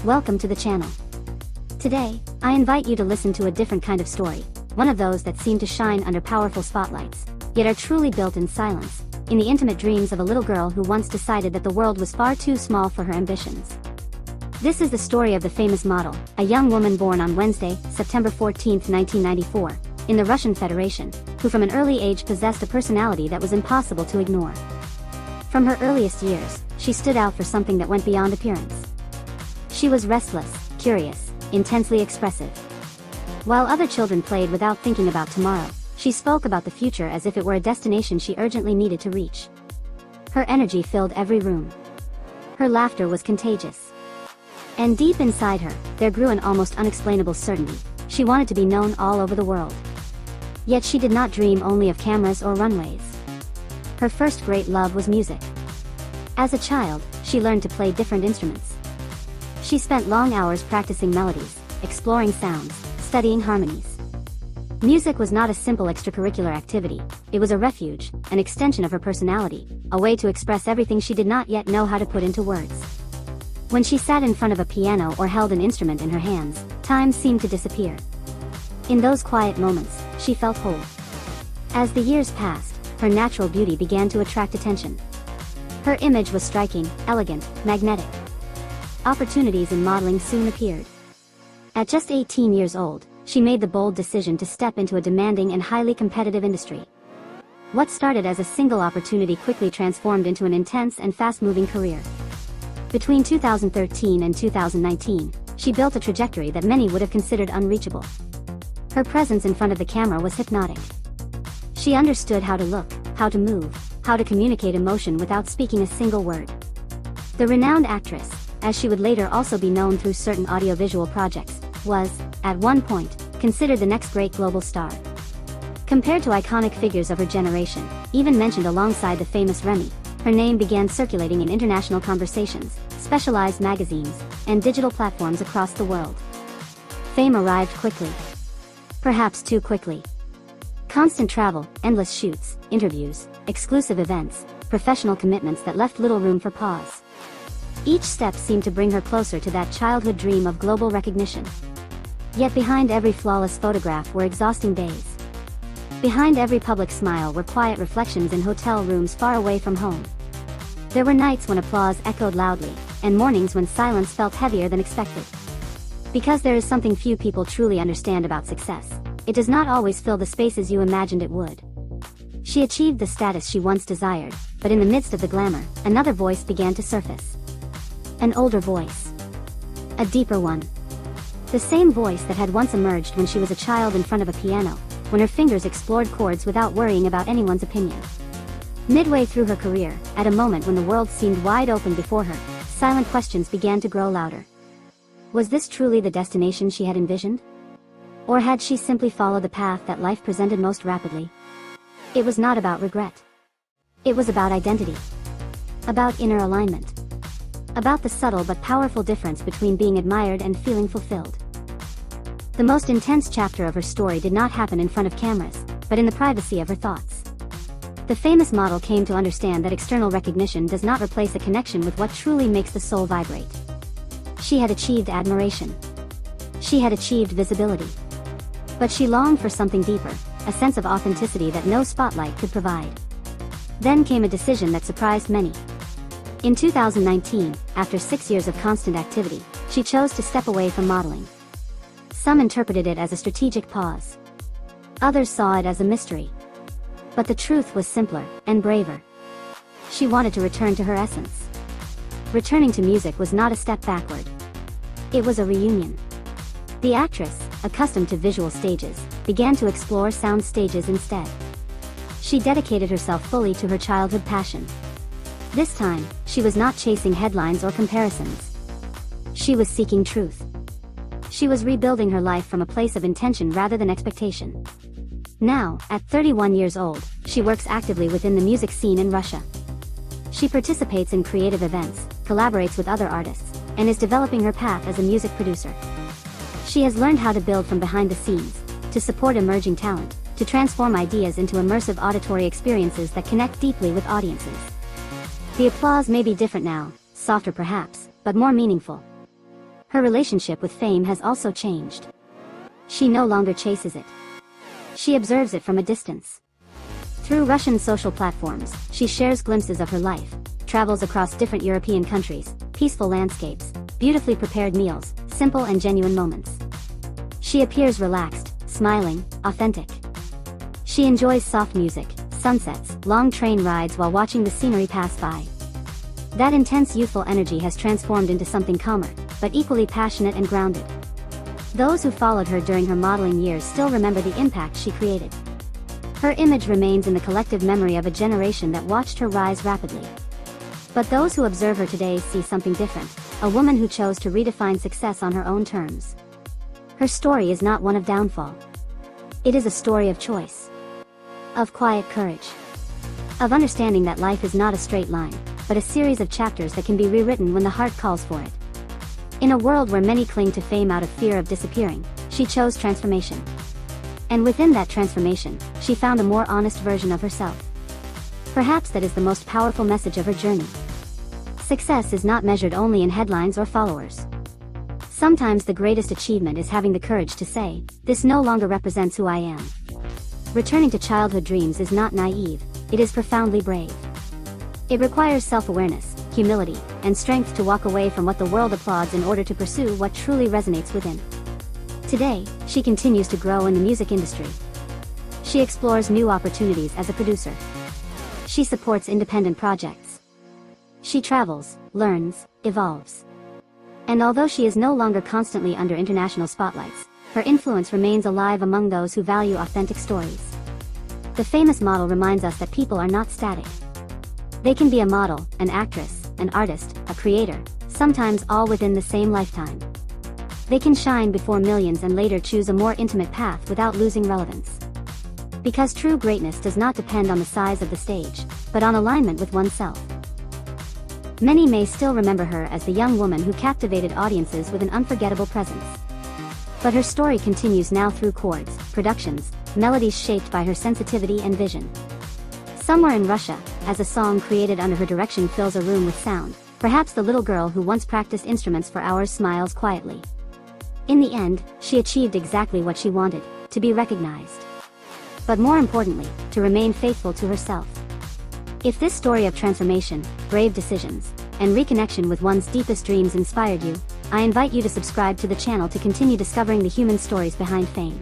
Welcome to the channel. Today, I invite you to listen to a different kind of story, one of those that seem to shine under powerful spotlights, yet are truly built in silence, in the intimate dreams of a little girl who once decided that the world was far too small for her ambitions. This is the story of the famous model, a young woman born on Wednesday, September 14, 1994, in the Russian Federation, who from an early age possessed a personality that was impossible to ignore. From her earliest years, she stood out for something that went beyond appearance. She was restless, curious, intensely expressive. While other children played without thinking about tomorrow, she spoke about the future as if it were a destination she urgently needed to reach. Her energy filled every room. Her laughter was contagious. And deep inside her, there grew an almost unexplainable certainty. She wanted to be known all over the world. Yet she did not dream only of cameras or runways. Her first great love was music. As a child, she learned to play different instruments. She spent long hours practicing melodies, exploring sounds, studying harmonies. Music was not a simple extracurricular activity, it was a refuge, an extension of her personality, a way to express everything she did not yet know how to put into words. When she sat in front of a piano or held an instrument in her hands, time seemed to disappear. In those quiet moments, she felt whole. As the years passed, her natural beauty began to attract attention. Her image was striking, elegant, magnetic. Opportunities in modeling soon appeared. At just 18 years old, she made the bold decision to step into a demanding and highly competitive industry. What started as a single opportunity quickly transformed into an intense and fast-moving career. Between 2013 and 2019, she built a trajectory that many would have considered unreachable. Her presence in front of the camera was hypnotic. She understood how to look, how to move, how to communicate emotion without speaking a single word. The renowned actress, as she would later also be known through certain audiovisual projects, was, at one point, considered the next great global star. Compared to iconic figures of her generation, even mentioned alongside the famous Remy, her name began circulating in international conversations, specialized magazines, and digital platforms across the world. Fame arrived quickly. Perhaps too quickly. Constant travel, endless shoots, interviews, exclusive events, professional commitments that left little room for pause. Each step seemed to bring her closer to that childhood dream of global recognition. Yet behind every flawless photograph were exhausting days. Behind every public smile were quiet reflections in hotel rooms far away from home. There were nights when applause echoed loudly, and mornings when silence felt heavier than expected. Because there is something few people truly understand about success, it does not always fill the spaces you imagined it would. She achieved the status she once desired, but in the midst of the glamour, another voice began to surface. An older voice. A deeper one. The same voice that had once emerged when she was a child in front of a piano, when her fingers explored chords without worrying about anyone's opinion. Midway through her career, at a moment when the world seemed wide open before her, silent questions began to grow louder. Was this truly the destination she had envisioned? Or had she simply followed the path that life presented most rapidly? It was not about regret. It was about identity. About inner alignment. About the subtle but powerful difference between being admired and feeling fulfilled. The most intense chapter of her story did not happen in front of cameras, but in the privacy of her thoughts. The famous model came to understand that external recognition does not replace a connection with what truly makes the soul vibrate. She had achieved admiration. She had achieved visibility. But she longed for something deeper, a sense of authenticity that no spotlight could provide. Then came a decision that surprised many. In 2019, after 6 years of constant activity, she chose to step away from modeling. Some interpreted it as a strategic pause. Others saw it as a mystery. But the truth was simpler and braver. She wanted to return to her essence. Returning to music was not a step backward. It was a reunion. The actress, accustomed to visual stages, began to explore sound stages instead. She dedicated herself fully to her childhood passion. This time, she was not chasing headlines or comparisons. She was seeking truth. She was rebuilding her life from a place of intention rather than expectation. Now, at 31 years old, she works actively within the music scene in Russia. She participates in creative events, collaborates with other artists, and is developing her path as a music producer. She has learned how to build from behind the scenes, to support emerging talent, to transform ideas into immersive auditory experiences that connect deeply with audiences. The applause may be different now, softer perhaps, but more meaningful. Her relationship with fame has also changed. She no longer chases it. She observes it from a distance. Through Russian social platforms, she shares glimpses of her life, travels across different European countries, peaceful landscapes, beautifully prepared meals, simple and genuine moments. She appears relaxed, smiling, authentic. She enjoys soft music, sunsets, long train rides while watching the scenery pass by. That intense youthful energy has transformed into something calmer, but equally passionate and grounded. Those who followed her during her modeling years still remember the impact she created. Her image remains in the collective memory of a generation that watched her rise rapidly. But those who observe her today see something different, a woman who chose to redefine success on her own terms. Her story is not one of downfall. It is a story of choice. Of quiet courage. Of understanding that life is not a straight line, but a series of chapters that can be rewritten when the heart calls for it. In a world where many cling to fame out of fear of disappearing, she chose transformation. And within that transformation, she found a more honest version of herself. Perhaps that is the most powerful message of her journey. Success is not measured only in headlines or followers. Sometimes the greatest achievement is having the courage to say, "This no longer represents who I am." Returning to childhood dreams is not naive, it is profoundly brave. It requires self-awareness, humility, and strength to walk away from what the world applauds in order to pursue what truly resonates within. Today, she continues to grow in the music industry. She explores new opportunities as a producer. She supports independent projects. She travels, learns, evolves. And although she is no longer constantly under international spotlights, her influence remains alive among those who value authentic stories. The famous model reminds us that people are not static. They can be a model, an actress, an artist, a creator, sometimes all within the same lifetime. They can shine before millions and later choose a more intimate path without losing relevance. Because true greatness does not depend on the size of the stage, but on alignment with oneself. Many may still remember her as the young woman who captivated audiences with an unforgettable presence. But her story continues now through chords, productions, melodies shaped by her sensitivity and vision. Somewhere in Russia, as a song created under her direction fills a room with sound, perhaps the little girl who once practiced instruments for hours smiles quietly. In the end, she achieved exactly what she wanted, to be recognized. But more importantly, to remain faithful to herself. If this story of transformation, brave decisions, and reconnection with one's deepest dreams inspired you, I invite you to subscribe to the channel to continue discovering the human stories behind fame.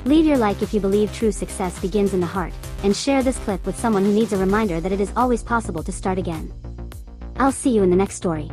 Leave your like if you believe true success begins in the heart, and share this clip with someone who needs a reminder that it is always possible to start again. I'll see you in the next story.